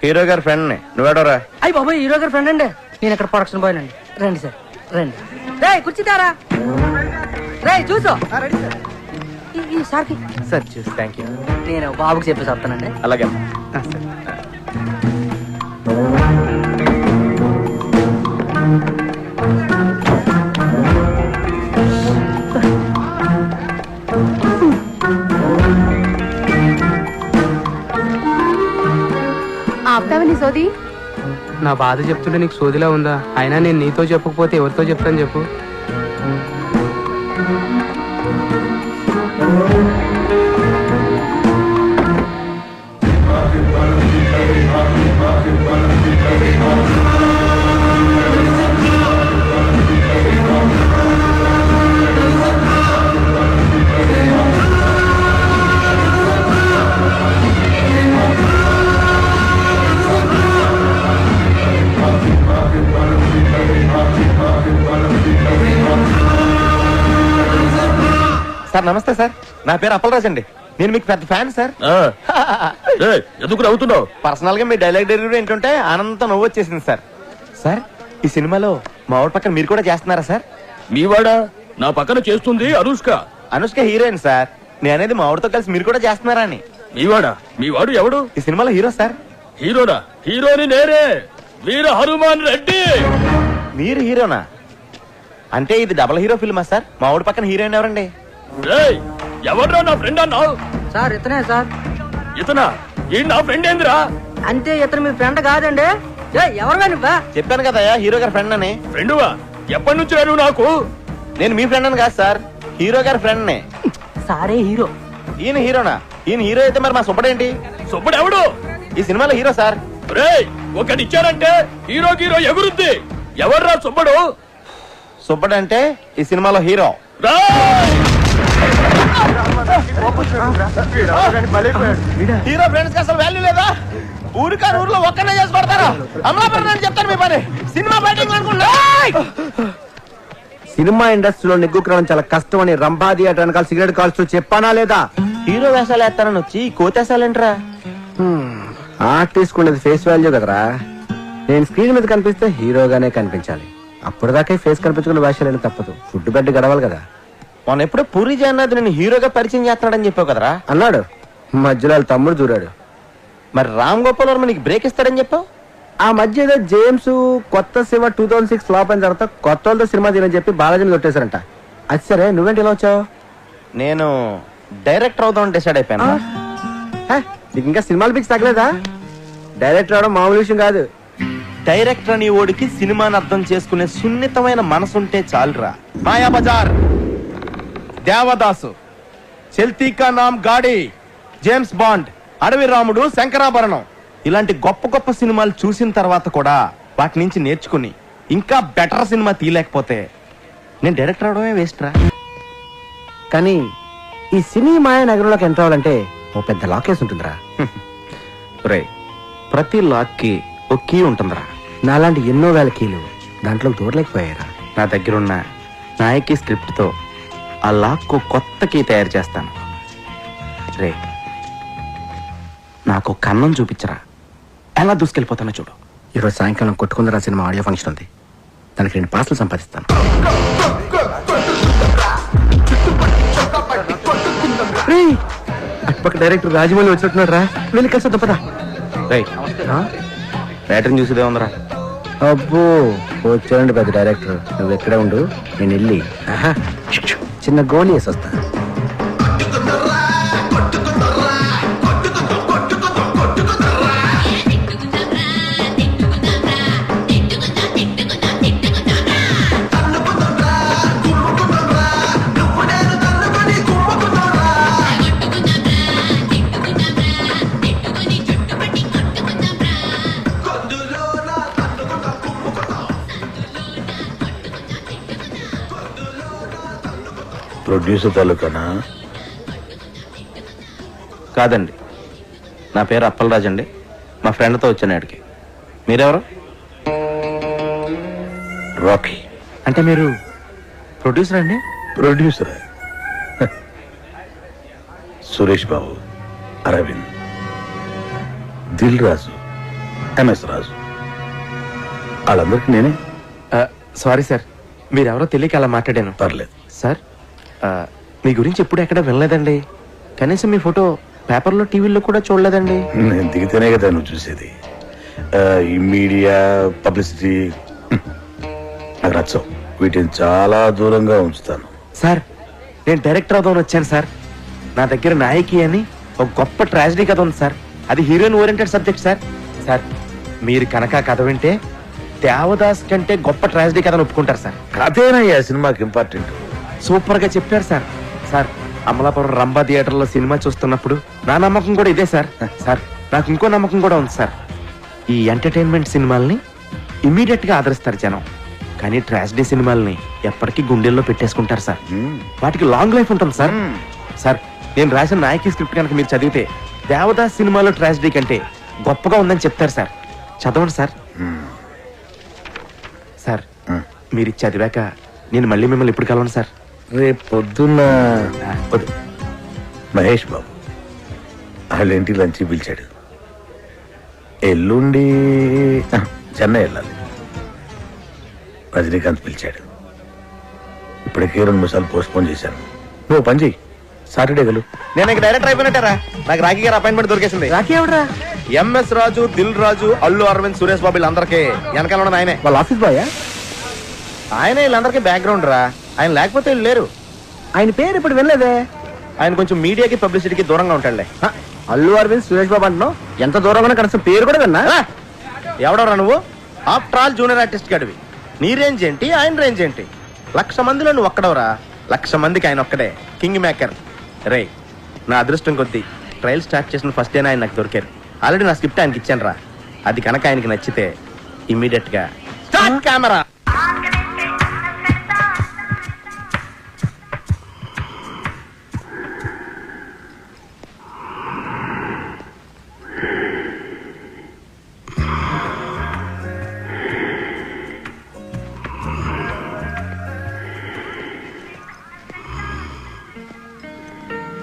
Hero గారి friend ని నువ్వేడోరా? అయ్యి బాబాయ్ హీరో గారి ఫ్రెండ్ అండి. నేను ఇక్కడ ప్రొడక్షన్ బాయ్ అండి. రండి సార్ రండి. రే కూర్చుతారా? రే చూసు ఈ సార్కి సార్ చూసి థ్యాంక్ యూ. నేను బాబుకి చెప్పేసి వస్తానండి. అలాగే ఆపుతావని సోది. నా బాధ చెప్తుంటే నీకు సోదిలా ఉందా? అయినా నేను నీతో చెప్పకపోతే ఎవరితో చెప్తాను చెప్పు. సార్ నమస్తే సార్, నా పేరు అప్పలరాజ్ అండి. నేను మీకు పెద్ద ఫ్యాన్ సార్. ఎందుకు నవ్వుతున్నావు? పర్సనల్ గా మీ డైలాగ్ డెలివరీ ఏంటంటే ఆనందంతో నవ్వు వచ్చేసింది సార్. సార్ ఈ సినిమాలో మా ఊరి పక్కన మీరు కూడా చేస్తున్నారా సార్? మీవాడా? నా పక్కన చేస్తుంది అనుష్క. Anushka heroine sir. నేను అనేది మా ఊరితో కలిసి మీరు కూడా చేస్తున్నారా అని. మీవాడా? మీవాడు ఎవడు? ఈ సినిమాలో హీరో సార్. హీరోనా? హీరోని నేనే, వీర హనుమాన్ రెడ్డి. మీరు హీరోనా? అంటే ఇది డబుల్ హీరో ఫిల్మా సార్? మా ఊరి పక్కన హీరోయిన్ ఎవరండి? ఎవడ్రా నా ఫ్రెండ్ అన్నావు? సార్ ఇతనే సార్. ఇతనా? ఈ నా ఫ్రెండ్ ఏందిరా? అంటే ఇతను మీ ఫ్రెండ్ కాదండి. ఎవరుగా నువ్వా? చెప్పాను కదా హీరో గారి ఫ్రెండ్ అని. ఫ్రెండువా? ఎప్పటి నుంచి రాడు నాకు? నేను మీ ఫ్రెండ్ అని కాదు సార్, హీరో గారి ఫ్రెండ్ నే. సారే హీరో. ఈయన హీరోనా? ఈయన హీరో అయితే మరి మా సుబ్బడేంటి? సుబ్బడు ఎవడు? ఈ సినిమాలో హీరో సార్. ఒకటి ఇచ్చారంటే హీరో హీరో ఎగురుద్ది. ఎవర్రా సుబ్బడు? సుబ్బడు అంటే ఈ సినిమాలో హీరో. హీరో ఫ్రెండ్స్ కి అసలు వాల్యూ లేదా? ఊరికారు ఊర్లో ఒక్కనే చేసి పడతారా? అమలాపురం చెప్తాను మీ పని. సినిమా బయటింగ్ అనుకుంటా. సినిమా ఇండస్ట్రీలో నిగ్గుకరం చాలా కష్టం అని రంభా థియేటర్ వెనకాల సిగరెట్ కాల్స్తూ చెప్పానా లేదా? హీరో వేషాలు వేస్తానని వచ్చి కోతేసాలేంట్రా? ఆర్టిస్ట్ ఉండేది ఫేస్ వాల్యూ కదరా. నేను స్క్రీన్ మీద కనిపిస్తే హీరోగానే కనిపించాలి. అప్పటిదాకా ఫేస్ కనిపించుకున్న వేషాలు తప్పదు. ఫుడ్ బెడ్ గడవాలి కదా. మొన్న ఎప్పుడో పూరి జగన్నాథ్ నేను హీరోగా పరిచయం చేస్తున్నాడని చెప్పావు కదరా? అన్నాడు. మధ్యలో వాళ్ళ తమ్ముడు దూరాడు. మరి రామ్ గోపాల్ వర్మ నీకు బ్రేక్ ఇస్తాడని చెప్పావు. ఆ మధ్య ఏదో జేమ్స్ కొత్త శివ 2006 ఫ్లాప్ అయిన తర్వాత కొత్త వాళ్ళతో సినిమా తీరని చెప్పి బాలాజీని కొట్టేశారంట. అది సరే, నువ్వేంటి ఇలా వచ్చావు? నేను డైరెక్టర్ అవుదామని డిసైడ్ అయిపోయాను. నీకు ఇంకా సినిమాలు పిక్స్ తగ్గలేదా? డైరెక్టర్ అవడం మామూలు విషయం కాదు. డైరెక్టర్ అని ఓడికి సినిమాని అర్థం చేసుకునే సున్నితమైన మనసుంటే చాలురా. మాయా బజార్, దేవదాసు, చెల్తీకా నామ్ గాడి, జేమ్స్ బాండ్, అడవి రాముడు, శంకరాభరణం ఇలాంటి గొప్ప గొప్ప సినిమాలు చూసిన తర్వాత కూడా వాటి నుంచి నేర్చుకుని ఇంకా బెటర్ సినిమా తీయలేకపోతే నేను డైరెక్టర్ అవడమే వేస్ట్ రా. కానీ ఈ సినీ మాయా నగరంలోకి ఎంటర్ అవ్వాలంటే ఓ పెద్ద లాకేస్ ఉంటుందిరా. రే, ప్రతి లాక్ కి ఒక కీ ఉంటుందిరా. నాలాంటి ఎన్నో వేల కీలు దాంట్లో దూరలేకపోయారా. నా దగ్గరున్న నాయకి స్క్రిప్ట్ తో ఆ లాక్ కు కొత్త కీ తయారు చేస్తాను. రే, నాకు కన్నం చూపించరా, ఎలా దూసుకెళ్ళిపోతానో చూడు. ఈరోజు సాయంకాలం కొట్టుకుందరా సినిమా ఆడియో ఫంక్షన్ ఉంది. దానికి 2 పార్సలు సంపాదిస్తాను. అటుపక్క డైరెక్టర్ రాజమౌళి వచ్చినట్టున్నాడు రా. వెళ్ళి కలిసి తప్పదా? బ్యాటరీని చూసేదే ఉందరా. అబ్బో వచ్చాడండి పెద్ద డైరెక్టర్. నువ్వు ఎక్కడే ఉండు, నేను వెళ్ళి చిన్న గోళీ వేసి వస్తా. ప్రొడ్యూసర్ తాలూకానా? కాదండి, నా పేరు అప్పలరాజ్ అండి. మా ఫ్రెండ్తో వచ్చాను ఇక్కడికి. మీరెవరు? రాకీ. అంటే మీరు ప్రొడ్యూసర్ అండి? ప్రొడ్యూసర్ సురేష్ బాబు, అరవింద్, దిల్ రాజు, ఎంఎస్ రాజు. వాళ్ళందరికీ నేనే. సారీ సార్, మీరెవరో తెలియక అలా మాట్లాడాను. పర్లేదు. సార్, మీ గురించి ఎప్పుడు ఎక్కడ వినలేదండి. కనీసం మీ ఫోటో పేపర్లో టీవీలో కూడా చూడలేదండి. నేను దిగితేనే కదా నువ్వు చూసేది. ఈ మీడియా పబ్లిసిటీ నాకు నచ్చవు. వీటిని చాలా దూరంగా ఉంచుతాను. సార్, నేను డైరెక్టర్ అవుదామని వచ్చాను సార్. నా దగ్గర నాయకి అని ఒక గొప్ప ట్రాజడీ కథ ఉంది సార్. అది heroine oriented subject sir. Sir, మీరు కనుక కథ వింటే దేవదాస్ కంటే గొప్ప ట్రాజడీ కథను ఒప్పుకుంటారు సార్. కథేనయ్యా సినిమాకి ఇంపార్టెంట్. సూపర్ గా చెప్పారు sir. Sir, Amalapuram Rambha theatre లో సినిమా చూస్తున్నప్పుడు నా నమ్మకం కూడా ఇదే సార్. సార్, నాకు ఇంకో నమ్మకం కూడా ఉంది సార్. ఈ ఎంటర్టైన్మెంట్ సినిమాల్ని ఇమీడియట్ గా ఆదరిస్తారు జనం, కానీ ట్రాజడీ సినిమాల్ని ఎప్పటికీ గుండెల్లో పెట్టేసుకుంటారు సార్. వాటికి లాంగ్ లైఫ్ ఉంటుంది సార్. సార్, నేను రాసిన నాయకి స్క్రిప్ట్ కనుక మీరు చదివితే దేవదాస్ సినిమాలో ట్రాజడీ కంటే గొప్పగా ఉందని చెప్తారు సార్. చదవండి సార్. సార్, మీరు ఇది చదివాక నేను మళ్ళీ మిమ్మల్ని ఎప్పుడు కలవను సార్. రేపు పొద్దున్న మహేష్ బాబు వాళ్ళ ఇంటికి లంచ్ పిలిచాడు. ఎల్లుండి చెన్నై వెళ్ళాలి. రజనీకాంత్ పిలిచాడు. ఇప్పటికే 2 నిమిషాలు పోస్ట్ పోన్ చేశాను. నువ్వు పని చెయ్యి, సాటర్డే వెళ్ళు. నేను ఇక డైరెక్టర్ అయిపోయినట్టారా? నాకు రాఖీ గారు అపాయింట్మెంట్ దొరికేసింది. రాఖీ ఎవడరా? ఎంఎస్ రాజు, దిల్ రాజు, అల్లు అరవింద్, సురేష్ బాబు వీళ్ళందరికీ వెనకాల ఉన్న ఆయనే. వాళ్ళ ఆఫీస్ బాయ్. ఆయనే వీళ్ళందరికీ బ్యాక్గ్రౌండ్ రా. ఆయన లేకపోతే వీళ్ళు లేరు. ఆయన పేరు ఇప్పుడు వినలేదే. ఆయన కొంచెం మీడియాకి పబ్లిసిటీకి దూరంగా ఉంటాడులే. అల్లు అరవింద్, సురేష్ బాబు అంటున్నావు. ఎంత దూరంగా కనీసం పేరు కూడా విన్నా. ఎవడరా నువ్వు? ఆఫ్టర్ ఆల్ జూనియర్ ఆర్టిస్ట్ గడివి. నీ రేంజ్ ఏంటి, ఆయన రేంజ్ ఏంటి? 1,00,000 మందిలో నువ్వు ఒక్కడవరా. 1,00,000 మందికి ఆయన ఒక్కడే కింగ్ మేకర్. రే, నా అదృష్టం కొద్దీ ట్రయల్ స్టార్ట్ చేసిన ఫస్ట్ డే ఆయన నాకు దొరికారు. ఆల్రెడీ నా స్క్రిప్ట్ ఆయనకి ఇచ్చాను రా. అది కనుక ఆయనకి నచ్చితే ఇమీడియట్ గా start camera.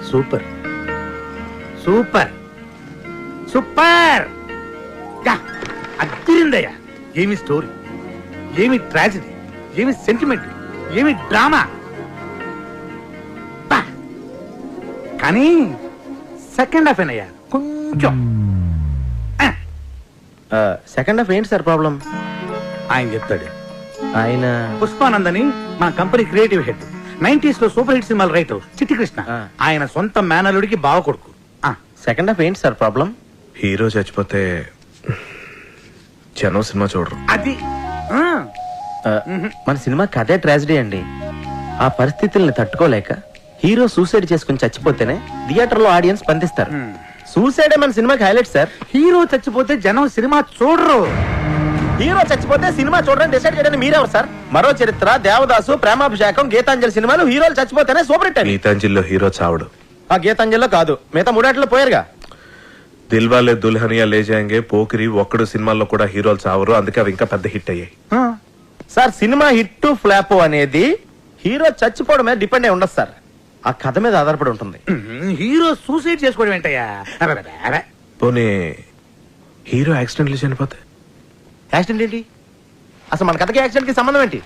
Super super super. అదిరిందయ్యా. ఏమి స్టోరీ, ఏమి ట్రాజడీ, ఏమి సెంటిమెంట్, ఏమి డ్రామా. కానీ సెకండ్ హాఫ్ ఏనయ్యా కొంచెం. సెకండ్ హాఫ్ ఏంటి సార్ ప్రాబ్లం? ఆయన చెప్తాడు. ఆయన పుష్పానంద్ అని మా కంపెనీ క్రియేటివ్ హెడ్. 90s లో సూపర్ హిట్ సినిమాలు రైటర్ చిట్టి కృష్ణ. ఆయన సొంత మేనలుడికి బావ కొడుకు. సెకండ్ హాఫ్ ఏంటి సార్ ప్రాబ్లం? హీరో చచ్చిపోతే జనం సినిమా చూడరు. అది మన సినిమా కథే ట్రాజడీ అండి. ఆ పరిస్థితుల్ని తట్టుకోలేక హీరో సూసైడ్ చేసుకుని చచ్చిపోతేనే థియేటర్ లో ఆడియన్స్ స్పందిస్తారు. సూసైడే మన సినిమాకి హైలైట్ సార్. హీరో చచ్చిపోతే జనం సినిమా చూడరు. హీరో చచ్చిపోతే సినిమా చూడడానికి డిసైడ్ చేయడానికి మీరెవరు సార్? మరో చరిత్ర, దేవదాసు, ప్రేమాభిషేకం, గీతాంజలి సినిమాలు హీరోలు చచ్చిపోతేనే సూపర్ హిట్. గీతాంజలిలో హీరో చావడు. ఆ గీతాంజలిలో కాదు, మిగతా 3 పోయారుగా. దిల్వాలే దుల్హనియా లే జాయేంగే, పోకిరి, ఒక్కడు సినిమాల్లో కూడా హీరోలు చావరు. అందుకే అవి ఇంకా పెద్ద హిట్ అయ్యాయి. సార్, సినిమా హిట్ ఫ్లాప్ అనేది హీరో చచ్చిపోవడం మీద డిపెండ్ అయి ఉండదు సార్. ఆ కథ మీద ఆధారపడి ఉంటుంది. హీరో సూసైడ్ చేసుకోవడం ఏంటయ్యా? పోనీ హీరో యాక్సిడెంట్లు చనిపోతే? యాక్సిడెంట్ ఏంటి? అసలు మన కథకి యాక్సిడెంట్ కి సంబంధం ఏంటి?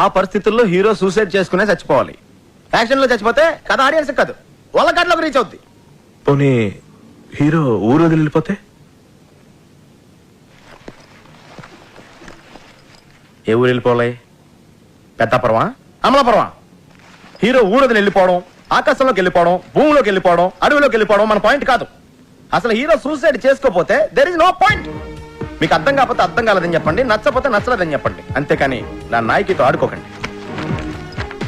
ఆ పరిస్థితుల్లో హీరో సూసైడ్ చేసుకునే చచ్చిపోవాలి. యాక్సిడెంట్ లో చచ్చిపోతే కథ ఆడియన్స్ కాదు, వాళ్ళ కథలోకి రీచ్ అవుద్ది. పోనీ హీరో ఊరు వదిలిపోతే? ఏ ఊరు వెళ్ళిపోవాలి? పెద్దాపురమా, అమలాపురమా? హీరో ఊరు వదిలి వెళ్ళిపోవడం, ఆకాశంలోకి వెళ్ళిపోవడం, భూమిలోకి వెళ్ళిపోవడం, అడవిలోకి వెళ్ళిపోవడం మన పాయింట్ కాదు. అసలు హీరో సూసైడ్ చేసుకోపోతే దెర్ ఇస్ నో పాయింట్. మీకు అర్థం కాకపోతే అర్థం కాలేదని చెప్పండి, నచ్చపోతే నచ్చలేదని చెప్పండి. అంతేకాని నా నాయకితో ఆడుకోకండి.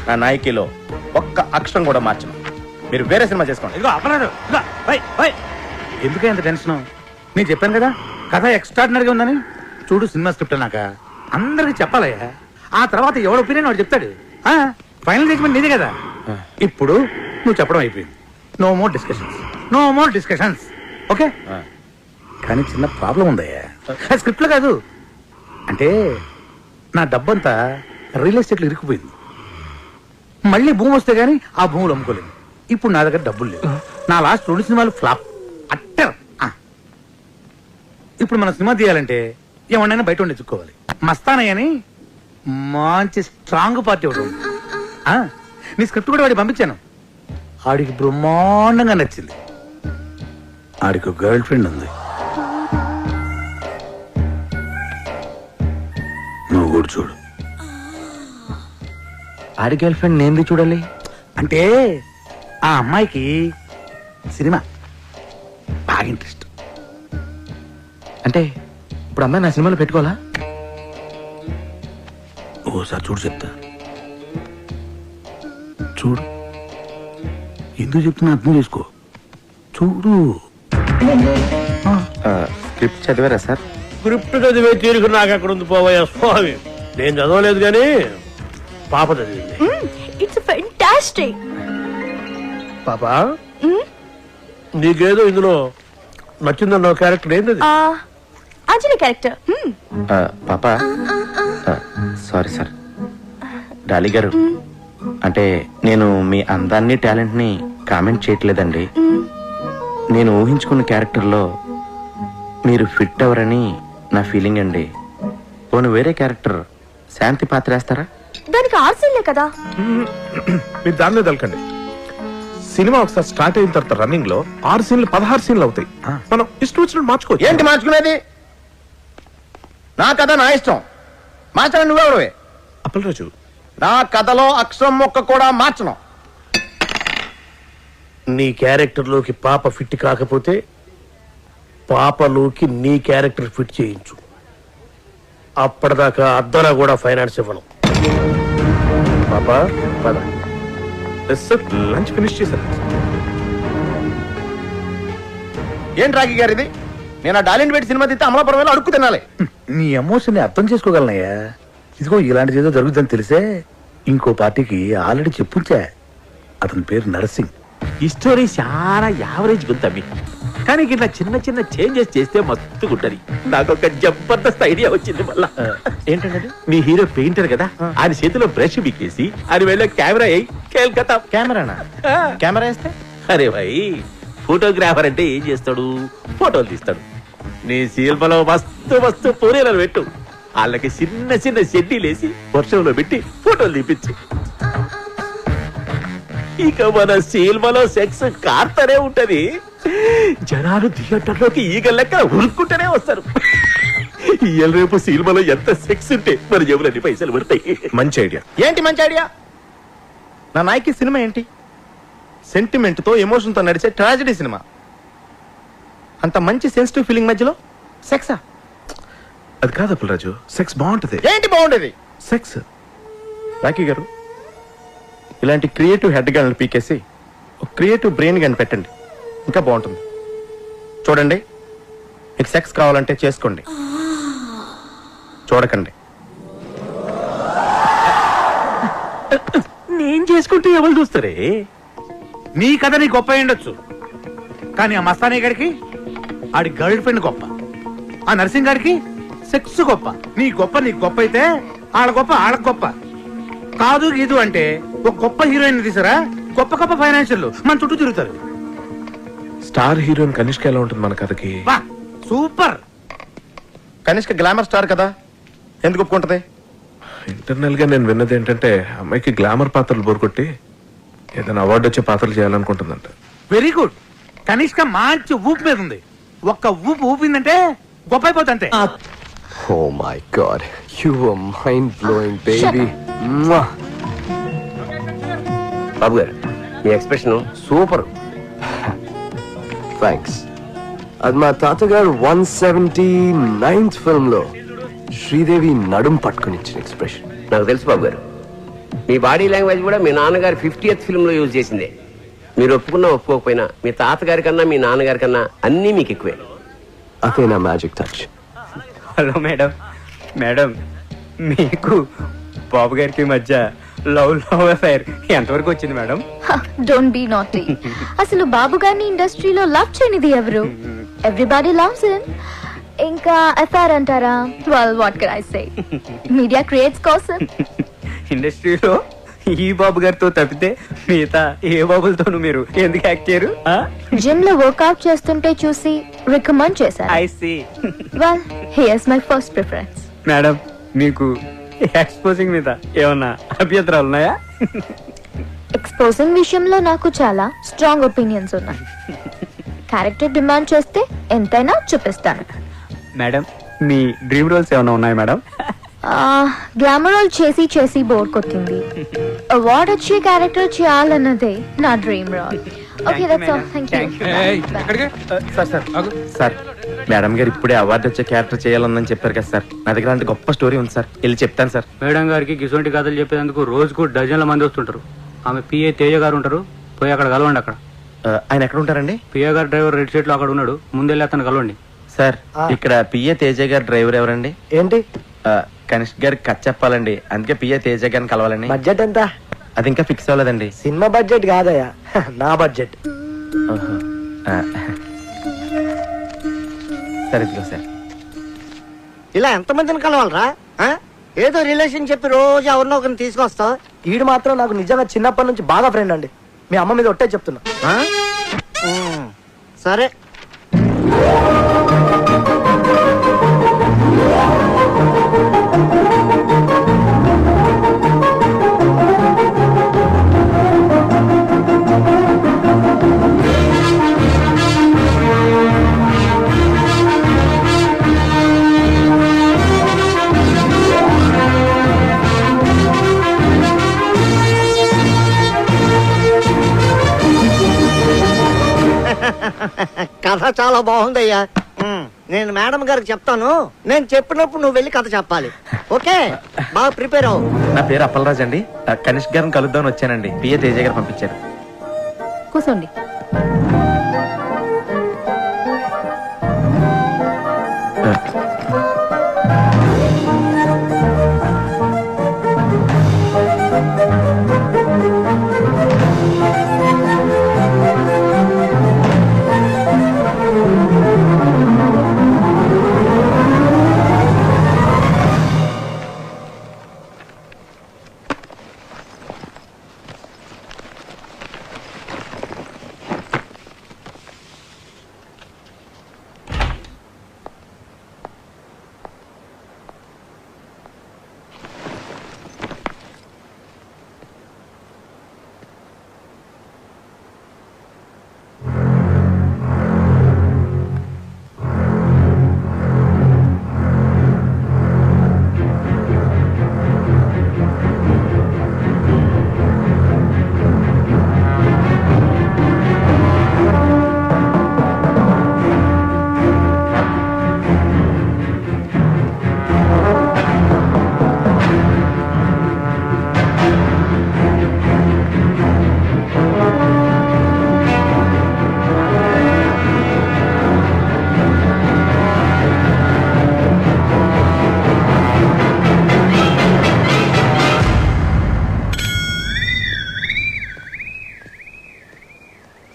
నా నాయకిలో ఒక్క అక్షరం కూడా మార్చను. మీరు వేరే సినిమా చేసుకోండి. ఇదిగో అపరాధం. ఎందుకే అంత టెన్షన్? నేను చెప్పాను కదా కథ ఎక్స్ట్రాడినరీగా ఉందని. చూడు, సినిమా స్క్రిప్ట్ అన్నాక అందరికి చెప్పాలయ్యా. ఆ తర్వాత ఎవడు ఒపీనియన్ వాడు చెప్తాడు. ఫైనల్ జడ్జ్మెంట్ నీదే కదా. ఇప్పుడు నువ్వు చెప్పడం అయిపోయింది. No more discussions, no more discussions. Okay? కానీ చిన్న ప్రాబ్లం ఉందయ్యా. స్క్రిప్ట్ లో కాదు, అంటే నా డబ్బంతా రియల్ ఎస్టేట్లో ఇరుక్కుపోయింది. మళ్ళీ భూమి వస్తే గానీ ఆ భూములు అమ్ముకోలేదు. ఇప్పుడు నా దగ్గర డబ్బులు లేవు. నా లాస్ట్ 2 సినిమాలు ఫ్లాప్, అట్టర్. ఇప్పుడు మన సినిమా తీయాలంటే ఏమన్నా బయట ఉండి ఎత్తుక్కోవాలి. మస్తానయ్య అని మంచి స్ట్రాంగ్ పార్టీ ఒకటి ఉంది. నీ స్క్రిప్ట్ కూడా వాడికి పంపించాను. ఆడికి బ్రహ్మాండంగా నచ్చింది. ఆడికి గర్ల్ ఫ్రెండ్ ఉంది. నువ్వు కూడా చూడు. ఆడి గర్ల్ ఫ్రెండ్ నేను చూడాలి అంటే ఆ అమ్మాయికి సినిమా బాగా ఇంట్రెస్ట్. అంటే ఇప్పుడు అమ్మాయి నా సినిమాలో పెట్టుకోవాలా? ఓసారి చూడు చెప్తా. చూడు, ఎందుకు చెప్తున్నా అర్థం చేసుకో. చూడు. స్క్రిప్ట్ చదివారా సార్? స్క్రిప్ట్ చదివే తీరుకు నాకు అక్కడ ఉంది పోవయ్యా స్వామి. నేను చదవలేదు కానీ పాప చదివింది. It's fantastic. పాపా నీకేదో ఇందులో నచ్చిందన్న క్యారెక్టర్ ఏంది? అంజలి క్యారెక్టర్. పాపా సారీ సార్. డాలి గారు, అంటే నేను మీ అందాన్ని టాలెంట్ ని కామెంట్ చేయట్లేదండి. నేను ఊహించుకున్న క్యారెక్టర్లో మీరు ఫిట్ అవరని నా ఫీలింగ్ అండి. పోను వేరే క్యారెక్టర్ శాంతి పాత్ర వేస్తారా? దానికి ఆర్సీలే కదా. మీరు దానిలో తలకండి. సినిమా ఒకసారి స్టార్ట్ అయిన తర్వాత రన్నింగ్ లో 6 సీన్లు 16 సీన్లు అవుతాయి. మనం ఇష్టం వచ్చినట్టు మార్చుకోవచ్చు. ఏంటి మార్చుకునేది? నా కథ నా ఇష్టం. మార్చడం నువ్వెవడవే? అప్పలరాజు, నా కథలో అక్షరం మొక్క కూడా మార్చను. నీ క్యారెక్టర్ లోకి పాప ఫిట్ కాకపోతే పాపలోకి నీ క్యారెక్టర్ ఫిట్ చేయించు. అప్పటిదాకా అద్దరా కూడా ఫైనాన్స్ ఇవ్వను. పాపా పద. సార్ లంచ్ ఫినిష్ చేశారు. ఏంటి రాఖీ గారు ఇది? నేను ఆ డాలిండ్ పెట్టి సినిమా తీస్తే అమలాపురం వెళ్ళి అడుక్కు తినాలి. నీ ఎమోషన్ ని అర్థం చేసుకోగలనయ్యా. ఇదిగో ఇలాంటిది ఏదో జరుగుతుందని తెలిసే ఇంకో పార్టీకి ఆల్రెడీ చెప్పుంచా. అతని పేరు నరసింగ్. ఈ స్టోరీ చాలా యావరేజ్ గుంతమ్మి, కానీ ఇట్లా చిన్న చిన్న చేంజెస్ చేస్తే మస్తు గుంటది. నాకు ఒక జబర్దస్త్ ఐడియా వచ్చింది. మళ్ళా ఏంటంటే మీ హీరో పెయింటర్ కదా, ఆయన చేతిలో బ్రష్ బిక్కేసి ఆయన వెళ్ళే కెమెరా అయ్యి కేల్కతా. కెమెరానా? కెమెరా వేస్తే అరే భాయ్, ఫోటోగ్రాఫర్ అంటే ఏం చేస్తాడు? ఫోటోలు తీస్తాడు. నీ సినిమాలో మస్తు మస్తు పూరీలను పెట్టు, వాళ్ళకి చిన్న చిన్న షెడ్డీలేసి వర్షంలో పెట్టి ఫోటోలు తీపించు. ఇక మన సినిమాలో సెక్స్ కార్తనే ఉంటది. జనాలు థియేటర్లోకి ఈగ లెక్క ఉరుక్కుంటూనే వస్తారు. ఇవాళ రేపు సినిమాలో ఎంత సెక్స్ ఉంటే మన జేబులన్నీ పైసలు పడతాయి. మంచి ఐడియా. ఏంటి మంచి ఐడియా? నా నాయకి సినిమా ఏంటి? సెంటిమెంట్ తో ఎమోషన్ తో నడిచే ట్రాజడీ సినిమా. అంత మంచి సెన్సిటివ్ ఫీలింగ్ మధ్యలో సెక్సా? అది కాదు అప్పలరాజు, సెక్స్ బాగుంటది. ఏంటి బాగుండేది? సెక్స్. రాఖీ గారు, ఇలాంటి క్రియేటివ్ హెడ్ గన్లు పీకేసి ఒక క్రియేటివ్ బ్రెయిన్ గన్ పెట్టండి, ఇంకా బాగుంటుంది. చూడండి, మీకు సెక్స్ కావాలంటే చేసుకోండి, చూడకండి. నేను చేసుకుంటే ఎవరు చూస్తారే? నీ కథ నీ గొప్ప ఉండొచ్చు, కానీ ఆ మస్తానే గారికి ఆడి గర్ల్ ఫ్రెండ్ గొప్ప, ఆ నర్సింగ్ గారికి సెక్స్ గొప్ప. నీ గొప్ప అయితే ఆడ గొప్ప ఆడకు గొప్ప కాదు. గీదు అంటే ఒక గొప్ప హీరోయిన్ తీసారా, గొప్ప గొప్ప ఫైనాన్షియల్ మన చుట్టూ తిరుగుతారు. స్టార్ హీరోయిన్ కనిష్క ఎలా ఉంటుంది మన కథకి? వా సూపర్. కనిష్క గ్లామర్ స్టార్ కదా, ఎందుకు ఒప్పుకుంటది? ఇంటర్నల్ గా నేను విన్నది ఏంటంటే అమ్మాయికి గ్లామర్ పాత్రలు బోరుకొట్టి ఏదైనా అవార్డు వచ్చే పాత్రలు చేయాలనుకుంటుందంట. Very good. కనిష్క మంచి ఊపు మీద ఉంది. ఒక్క ఊపు ఊపిందంటే గొప్ప అయిపోతుంది అంతే. Oh my god, you were mind-blowing, baby. బాబు గారు, మీ ఎక్స్ప్రెషన్ సూపర్. థ్యాంక్స్. అది మా తాతగారు 179th ఫిల్మ్ లో శ్రీదేవి నడుం పట్టుకుని ఇచ్చిన ఎక్స్ప్రెషన్. నాకు తెలుసు బాబు గారు, మీ బాడీ లాంగ్వేజ్ కూడా మీ నాన్నగారు 50th ఫిల్మ్ లో యూజ్ చేసిందే. మీరు ఒప్పుకున్నా ఒప్పుకోకపోయినా మీ తాతగారి కన్నా మీ నాన్నగారి కన్నా అన్నీ మీకు ఎక్కువే. అదే నా magic touch. Hello madam. Madam, మీకు బాబు గారికి మధ్య లవ్ అఫైర్ ఎంతవరకు వచ్చింది మేడం? Don't be naughty. అసలు బాబు గారిని ఇండస్ట్రీలో లవ్ చేయనిది ఎవరు? Everybody loves him. ఇంకా ఎఫ్ఐఆర్ అంటారా? Well what can I say, media creates కోసం. ఇండస్ట్రీలో ఈ బాబు గారితో తప్పితే మిగతా ఏ బాబులతోనూ మీరు ఎందుకు యాక్ట్ చేయరు? జిమ్ లో వర్కౌట్ చేస్తుంటే చూసి రికమెండ్ చేశారు. I see. Well here's my first preference. Madam, మీకు ఎక్స్పోజింగ్ మీద ఏమన్నా అభ్యంతరాలు ఉన్నాయా? ఎక్స్పోజింగ్ విషయంలో నాకు చాలా స్ట్రాంగ్ ఒపీనియన్స్ ఉన్నాయి. క్యారెక్టర్ డిమాండ్ చేస్తే ఎంతైనా చూపిస్తాను. మేడం, మీ డ్రీమ్ రోల్స్ ఏమైనా ఉన్నాయి మేడం? గ్లామర్ రోల్ చేసి చేసి బోర్ కొట్టింది. అవార్డ్ వచ్చే క్యారెక్టర్ చేయాలన్నదే నా dream role. Okay, that's all. Thank you. Sir madam గారు ఇప్పుడే అవార్డు వచ్చే క్యారెక్టర్ చేయాలని చెప్పారు కదా సార్. నా దగ్గర అంటే గొప్ప స్టోరీ ఉంది సార్, వెళ్ళి చెప్తాను సార్. మేడం గారికి గిసొంటి కథలు చెప్పేందుకు రోజుకు డజన్ల మంది వస్తుంటారు. ఆమె పిఏ తేజ గారు ఉంటారు, పోయి అక్కడ కలవండి. అక్కడ ఆయన ఎక్కడ ఉంటారండి? పిఏ గారు డ్రైవర్ రెడ్ షీట్ లో అక్కడ ఉన్నాడు, ముందెళ్ళి అతను కలవండి. సార్ ఇక్కడ పిఏ తేజ గారు డ్రైవర్ ఎవరండి? ఏంటి కనిష్క్ గారికి కథ చెప్పాలండి, అందుకే పిఏ తేజ గారిని కలవాలండి. బడ్జెట్ ఎంత? అది ఇంకా ఫిక్స్ అవ్వలేదండి. సినిమా బడ్జెట్ కాదయ్యా, నా బడ్జెట్. సరే ఇదిగో సార్. ఇలా ఎంతమందిని కలవాలరా? ఏదో రిలేషన్ చెప్పి రోజు ఎవరినో ఒకరిని తీసుకొస్తావు. ఈడు మాత్రం నాకు నిజంగా చిన్నప్పటి నుంచి బాగా ఫ్రెండ్ అండి. మీ అమ్మ మీద ఒట్టే చెప్తున్నా. సరే, కథ చాలా బాగుందయ్యా. నేను మేడం గారికి చెప్తాను. నేను చెప్పినప్పుడు నువ్వు వెళ్ళి కథ చెప్పాలి. ఓకే, బాగా ప్రిపేర్ అవ్వు. నా పేరు అప్పలరాజ్ అండి. కనిష్క్ గారిని కలుద్దామని వచ్చానండి. పిఏ తేజ గారు పంపించారు. కూర్చోండి.